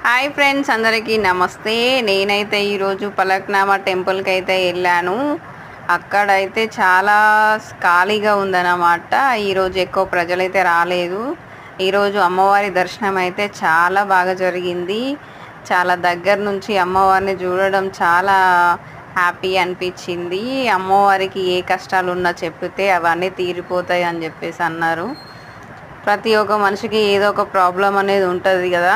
Hi friends, అందరికీ నమస్తే. నేనైతే ఈరోజు పలక్నామా టెంపుల్కి అయితే వెళ్ళాను. అక్కడైతే చాలా ఖాళీగా ఉందన్నమాట. ఈరోజు ఎక్కువ ప్రజలైతే రాలేదు. ఈరోజు అమ్మవారి దర్శనం అయితే చాలా బాగా జరిగింది. చాలా దగ్గర నుంచి అమ్మవారిని చూడడం చాలా హ్యాపీ అనిపించింది. అమ్మవారికి ఏ కష్టాలు ఉన్నా చెప్తే అవన్నీ తీరిపోతాయి అని చెప్పేసి అన్నారు. ప్రతి ఒక్క మనిషికి ఏదో ఒక ప్రాబ్లం అనేది ఉంటుంది కదా.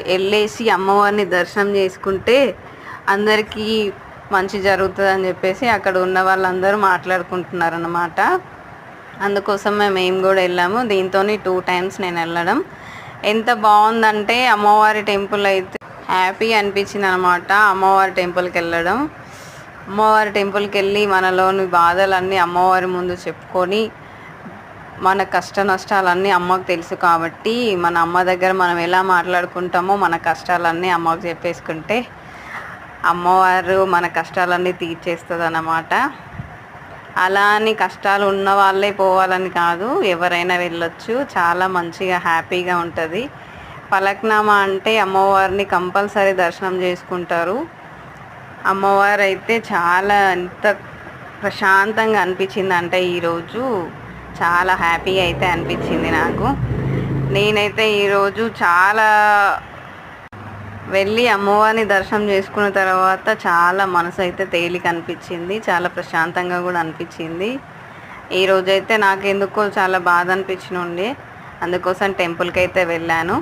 వెళ్ళేసి అమ్మవారిని దర్శనం చేసుకుంటే అందరికీ మంచి జరుగుతుంది అని చెప్పేసి అక్కడ ఉన్న వాళ్ళందరూ మాట్లాడుకుంటున్నారు అన్నమాట. అందుకోసమే మేము కూడా వెళ్ళాము. దీంతో 2 టైమ్స్ నేను వెళ్ళడం ఎంత బాగుందంటే అమ్మవారి టెంపుల్ అయితే హ్యాపీ అనిపించింది అనమాట. అమ్మవారి టెంపుల్కి వెళ్ళడం, అమ్మవారి టెంపుల్కి వెళ్ళి మనలోని బాధలన్నీ అమ్మవారి ముందు చెప్పుకొని మన కష్ట నష్టాలన్నీ అమ్మకు తెలుసు కాబట్టి మన అమ్మ దగ్గర మనం ఎలా మాట్లాడుకుంటామో మన కష్టాలన్నీ అమ్మకు చెప్పేసుకుంటే అమ్మవారు మన కష్టాలన్నీ తీర్చేస్తుంది అన్నమాట. అలా అని కష్టాలు ఉన్న వాళ్ళే పోవాలని కాదు, ఎవరైనా వెళ్ళొచ్చు. చాలా మంచిగా హ్యాపీగా ఉంటుంది. పలక్నామా అంటే అమ్మవారిని కంపల్సరీ దర్శనం చేసుకుంటారు. అమ్మవారు అయితే చాలా ఎంత ప్రశాంతంగా అనిపించింది అంటే ఈరోజు చాలా హ్యాపీ అయితే అనిపించింది నాకు. నేనైతే ఈరోజు చాలా వెళ్ళి అమ్మవారిని దర్శనం చేసుకున్న తర్వాత చాలా మనసు అయితే తేలిక అనిపించింది, చాలా ప్రశాంతంగా కూడా అనిపించింది. ఈరోజైతే నాకు ఎందుకో చాలా బాధ అనిపించి ఉండే, అందుకోసం టెంపుల్కి అయితే వెళ్ళాను.